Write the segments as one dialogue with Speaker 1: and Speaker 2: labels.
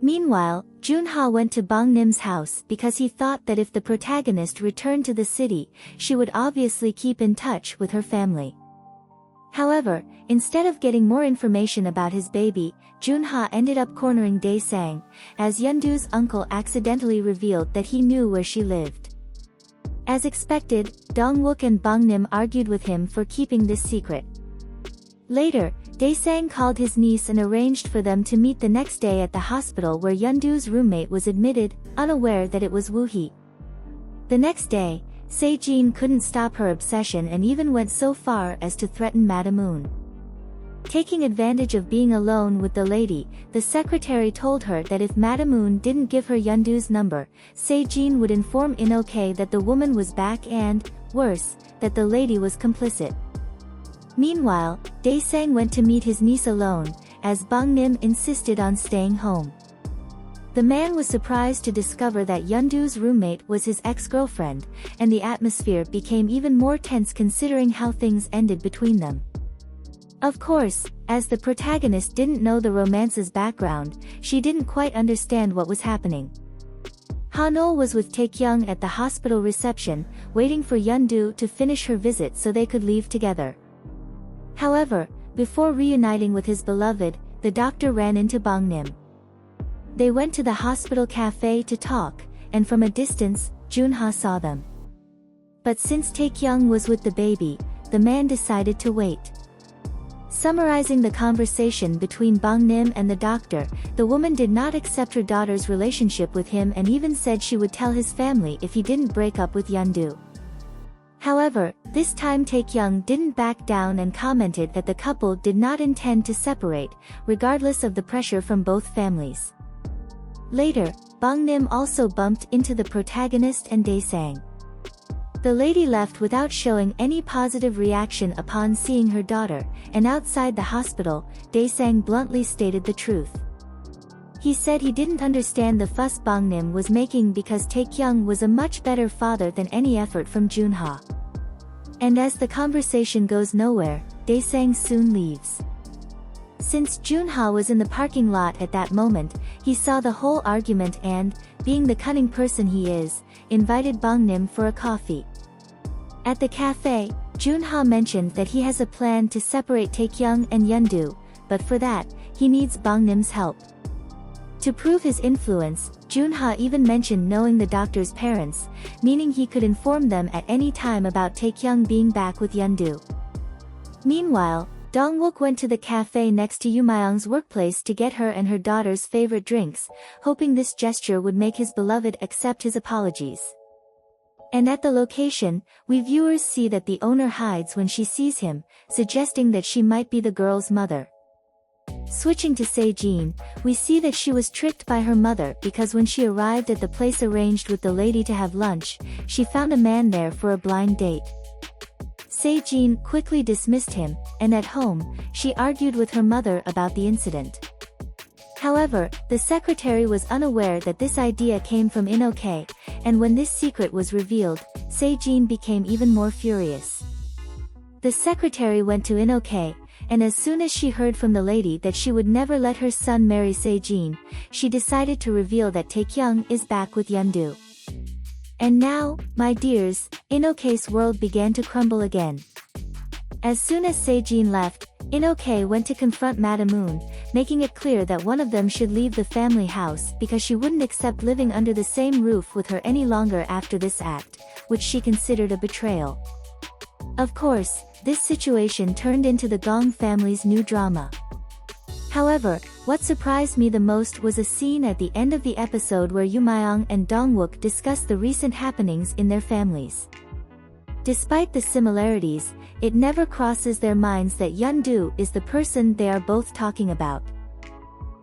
Speaker 1: Meanwhile, Junha went to Bang Nim's house because he thought that if the protagonist returned to the city, she would obviously keep in touch with her family. However, instead of getting more information about his baby, Junha ended up cornering Dae-sang, as Yeondu's uncle accidentally revealed that he knew where she lived. As expected, Dongwook and Bang Nim argued with him for keeping this secret. Later, Dae-sang called his niece and arranged for them to meet the next day at the hospital where Yeondu's roommate was admitted, unaware that it was Woo-hee. The next day, Se-jin couldn't stop her obsession and even went so far as to threaten Madam Moon. Taking advantage of being alone with the lady, the secretary told her that if Madam Moon didn't give her Yeondu's number, Se-jin would inform In-ok that the woman was back and, worse, that the lady was complicit. Meanwhile, Dae-sang went to meet his niece alone, as Bang Nim insisted on staying home. The man was surprised to discover that Yeondu's roommate was his ex-girlfriend, and the atmosphere became even more tense considering how things ended between them. Of course, as the protagonist didn't know the romance's background, she didn't quite understand what was happening. Hanol was with Taekyung at the hospital reception, waiting for Yeondu to finish her visit so they could leave together. However, before reuniting with his beloved, the doctor ran into Bang Nim. They went to the hospital cafe to talk, and from a distance, Junha saw them. But since Taekyung was with the baby, the man decided to wait. Summarizing the conversation between Bang Nim and the doctor, the woman did not accept her daughter's relationship with him and even said she would tell his family if he didn't break up with Yeondu. However, this time Taekyung didn't back down and commented that the couple did not intend to separate, regardless of the pressure from both families. Later, Bang Nim also bumped into the protagonist and Dae-sang. The lady left without showing any positive reaction upon seeing her daughter, and outside the hospital, Dae-sang bluntly stated the truth. He said he didn't understand the fuss Bang Nim was making because Taekyung was a much better father than any effort from Junha. And as the conversation goes nowhere, Dae-sang soon leaves. Since Junha was in the parking lot at that moment, he saw the whole argument and, being the cunning person he is, invited Bang Nim for a coffee. At the cafe, Junha mentioned that he has a plan to separate Taekyung and Yeondu, but for that, he needs Bang Nim's help. To prove his influence, Junha even mentioned knowing the doctor's parents, meaning he could inform them at any time about Taekyung being back with Yeondu. Meanwhile, Dongwook went to the cafe next to Yumayong's workplace to get her and her daughter's favorite drinks, hoping this gesture would make his beloved accept his apologies. And at the location, we viewers see that the owner hides when she sees him, suggesting that she might be the girl's mother. Switching to Se-jin, we see that she was tricked by her mother because when she arrived at the place arranged with the lady to have lunch, she found a man there for a blind date. Se-jin quickly dismissed him, and at home, she argued with her mother about the incident. However, the secretary was unaware that this idea came from In-ok, and when this secret was revealed, Se-jin became even more furious. The secretary went to In-ok, and as soon as she heard from the lady that she would never let her son marry Se-jin, she decided to reveal that Taekyung is back with Yeondu. And now, my dears, In-ok's world began to crumble again. As soon as Se-jin left, In-ok went to confront Madam Moon, making it clear that one of them should leave the family house because she wouldn't accept living under the same roof with her any longer after this act, which she considered a betrayal. Of course, this situation turned into the Gong family's new drama. However, what surprised me the most was a scene at the end of the episode where Yumayong and Dongwook discussed the recent happenings in their families. Despite the similarities, it never crosses their minds that Yeondu is the person they are both talking about.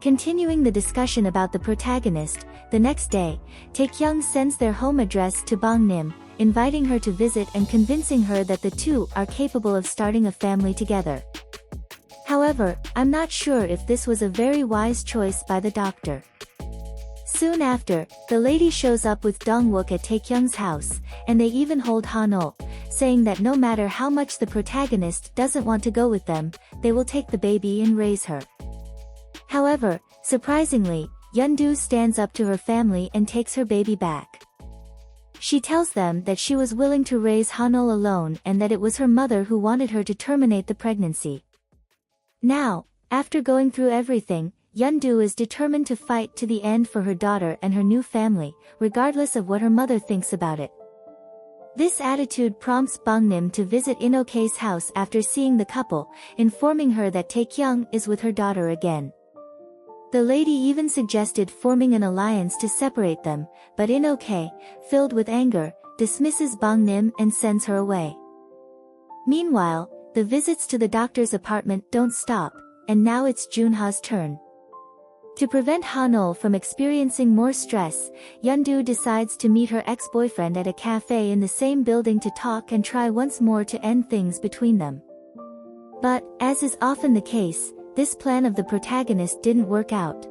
Speaker 1: Continuing the discussion about the protagonist, the next day, Taekyung sends their home address to Bang Nim, inviting her to visit and convincing her that the two are capable of starting a family together. However, I'm not sure if this was a very wise choice by the doctor. Soon after, the lady shows up with Dongwook at Taekyung's house, and they even hold Hanol, saying that no matter how much the protagonist doesn't want to go with them, they will take the baby and raise her. However, surprisingly, Yeondu stands up to her family and takes her baby back. She tells them that she was willing to raise Hanul alone and that it was her mother who wanted her to terminate the pregnancy. Now, after going through everything, Yeondu is determined to fight to the end for her daughter and her new family, regardless of what her mother thinks about it. This attitude prompts Bangnim to visit In-ok's house after seeing the couple, informing her that Taekyung is with her daughter again. The lady even suggested forming an alliance to separate them, but In-ok, filled with anger, dismisses Bangnim and sends her away. Meanwhile, the visits to the doctor's apartment don't stop, and now it's Junha's turn. To prevent Hanul from experiencing more stress, Yeondu decides to meet her ex-boyfriend at a cafe in the same building to talk and try once more to end things between them. But, as is often the case, this plan of the protagonist didn't work out.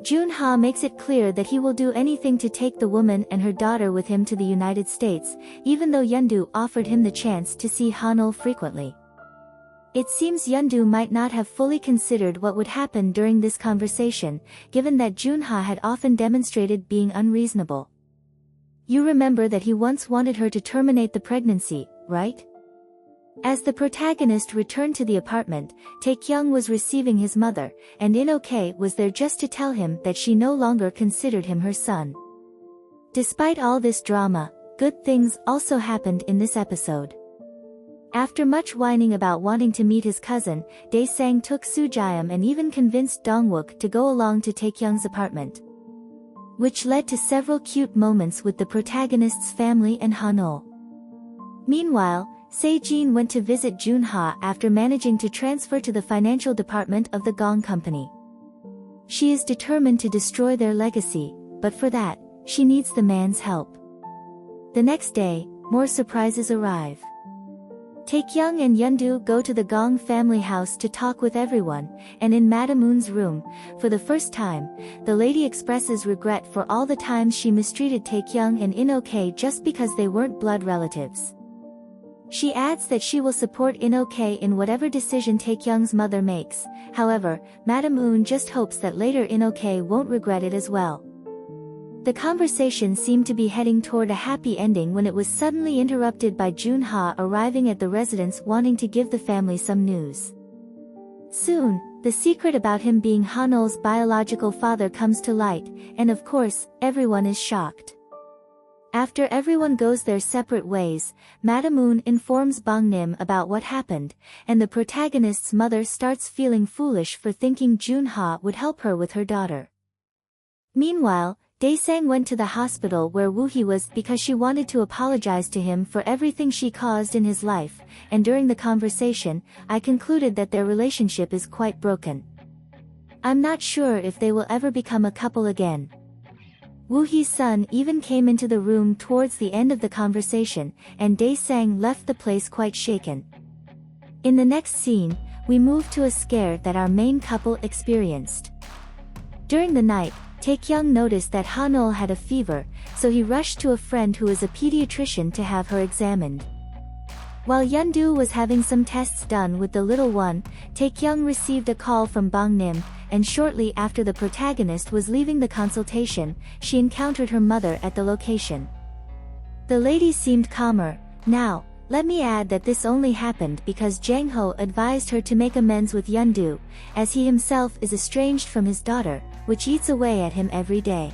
Speaker 1: Junha makes it clear that he will do anything to take the woman and her daughter with him to the United States, even though Yeondu offered him the chance to see Hanul frequently. It seems Yeondu might not have fully considered what would happen during this conversation, given that Junha had often demonstrated being unreasonable. You remember that he once wanted her to terminate the pregnancy, right? As the protagonist returned to the apartment, Taekyung was receiving his mother, and In-ok was there just to tell him that she no longer considered him her son. Despite all this drama, good things also happened in this episode. After much whining about wanting to meet his cousin, Dae-sang took Soo-jayum and even convinced Dong-wook to go along to Taekyung's apartment, which led to several cute moments with the protagonist's family and Hanul. Meanwhile, Se-jin went to visit Junha after managing to transfer to the financial department of the Gong Company. She is determined to destroy their legacy, but for that, she needs the man's help. The next day, more surprises arrive. Taekyung and Yeondu go to the Gong family house to talk with everyone, and in Madam Moon's room, for the first time, the lady expresses regret for all the times she mistreated Taekyung and In-ok just because they weren't blood relatives. She adds that she will support In-ok in whatever decision Taekyung's mother makes. However, Madam Moon just hopes that later In-ok won't regret it as well. The conversation seemed to be heading toward a happy ending when it was suddenly interrupted by Junha arriving at the residence wanting to give the family some news. Soon, the secret about him being Hanul's biological father comes to light, and of course, everyone is shocked. After everyone goes their separate ways, Madam Moon informs Bangnim about what happened, and the protagonist's mother starts feeling foolish for thinking Junha would help her with her daughter. Meanwhile, Dae-sang went to the hospital where Woo-hee was because she wanted to apologize to him for everything she caused in his life, and during the conversation, I concluded that their relationship is quite broken. I'm not sure if they will ever become a couple again. Woo-hee's son even came into the room towards the end of the conversation, and Dae-sang left the place quite shaken. In the next scene, we move to a scare that our main couple experienced. During the night, Taekyung noticed that Hanul had a fever, so he rushed to a friend who is a pediatrician to have her examined. While Yeondu was having some tests done with the little one, Taekyung received a call from Bangnim, and shortly after the protagonist was leaving the consultation, she encountered her mother at the location. The lady seemed calmer. Now, let me add that this only happened because Jang Ho advised her to make amends with Yeondu, as he himself is estranged from his daughter, which eats away at him every day.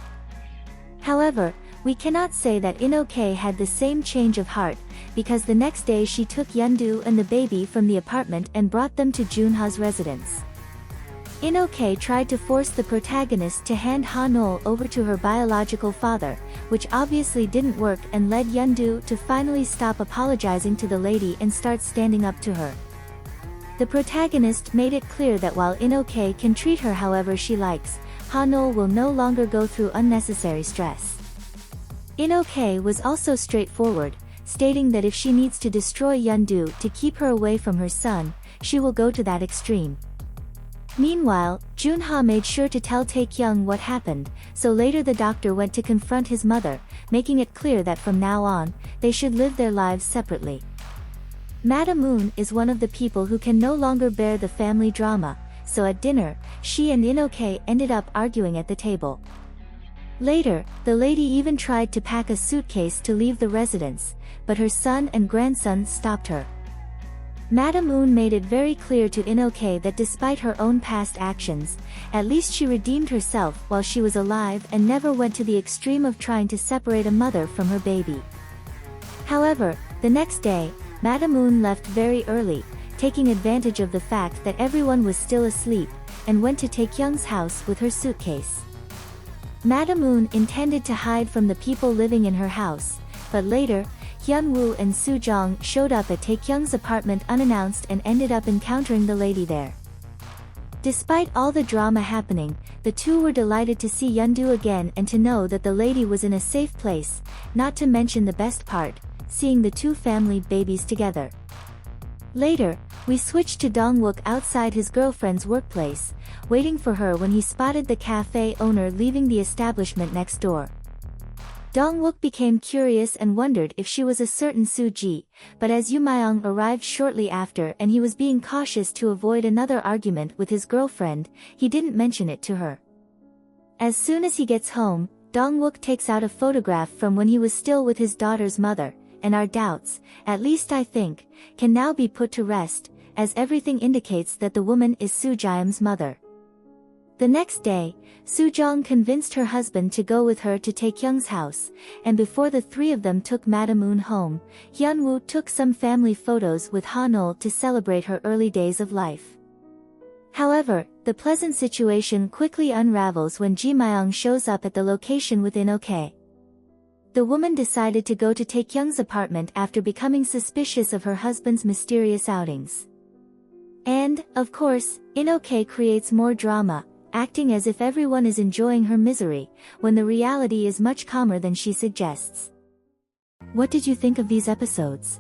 Speaker 1: However, we cannot say that In-ok had the same change of heart, because the next day she took Yeondu and the baby from the apartment and brought them to Junha's residence. In-ok tried to force the protagonist to hand Hanul over to her biological father, which obviously didn't work and led Yeondu to finally stop apologizing to the lady and start standing up to her. The protagonist made it clear that while In-ok can treat her however she likes, Hanul will no longer go through unnecessary stress. In-ok was also straightforward, stating that if she needs to destroy Yeondu to keep her away from her son, she will go to that extreme. Meanwhile, Junha made sure to tell Taekyung what happened, so later the doctor went to confront his mother, making it clear that from now on, they should live their lives separately. Madam Moon is one of the people who can no longer bear the family drama, so at dinner, she and In-ok ended up arguing at the table. Later, the lady even tried to pack a suitcase to leave the residence, but her son and grandson stopped her. Madam Un made it very clear to In-ok that despite her own past actions, at least she redeemed herself while she was alive and never went to the extreme of trying to separate a mother from her baby. However, the next day, Madam Un left very early, taking advantage of the fact that everyone was still asleep, and went to Taekyung's house with her suitcase. Madam Un intended to hide from the people living in her house, but later, Hyun-woo and Soo-jong showed up at Taekyung's apartment unannounced and ended up encountering the lady there. Despite all the drama happening, the two were delighted to see Yeondu again and to know that the lady was in a safe place, not to mention the best part, seeing the two family babies together. Later, we switched to Dong-wook outside his girlfriend's workplace, waiting for her when he spotted the cafe owner leaving the establishment next door. Dong-wook became curious and wondered if she was a certain Soo-ji, but as Yoo Myung arrived shortly after and he was being cautious to avoid another argument with his girlfriend, he didn't mention it to her. As soon as he gets home, Dong-wook takes out a photograph from when he was still with his daughter's mother, and our doubts, at least I think, can now be put to rest, as everything indicates that the woman is Soo-jim's mother. The next day, Soo-jong convinced her husband to go with her to Taekyung's house, and before the three of them took Madam Un home, Hyun-woo took some family photos with Han-ol to celebrate her early days of life. However, the pleasant situation quickly unravels when Ji Myung shows up at the location with In-ok. The woman decided to go to Taekyung's apartment after becoming suspicious of her husband's mysterious outings. And, of course, In-ok creates more drama, acting as if everyone is enjoying her misery, when the reality is much calmer than she suggests. What did you think of these episodes?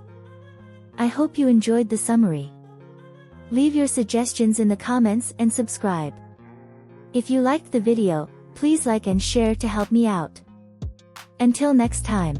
Speaker 1: I hope you enjoyed the summary. Leave your suggestions in the comments and subscribe. If you liked the video, please like and share to help me out. Until next time.